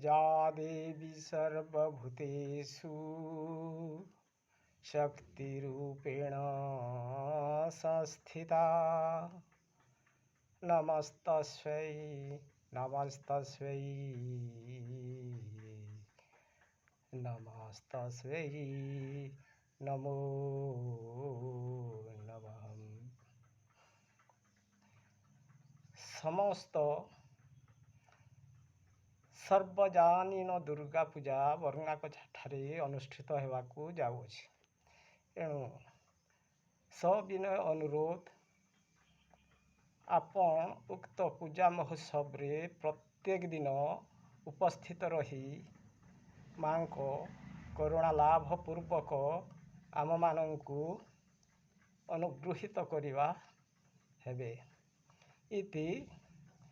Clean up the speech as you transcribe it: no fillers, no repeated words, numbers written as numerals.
या देवी सर्वभूतेषु शक्तिरूपेण संस्थिता नमस्तस्यै नमस्तस्यै नमस्तस्यै नमो नमः। समस्त सर्वजनीन दुर्गा पूजा बरंगाकछाଠାରେ अनुष्ठित ହେବାକୁ ଯାଉଅଛି। एणु सविनय अनुरोध आपण उक्त पूजा महोत्सव रे प्रत्येक दिन उपस्थित रही माँ को करुणा लाभ पूर्वक आम मानंकु अनुगृहित करिवा हेबे इति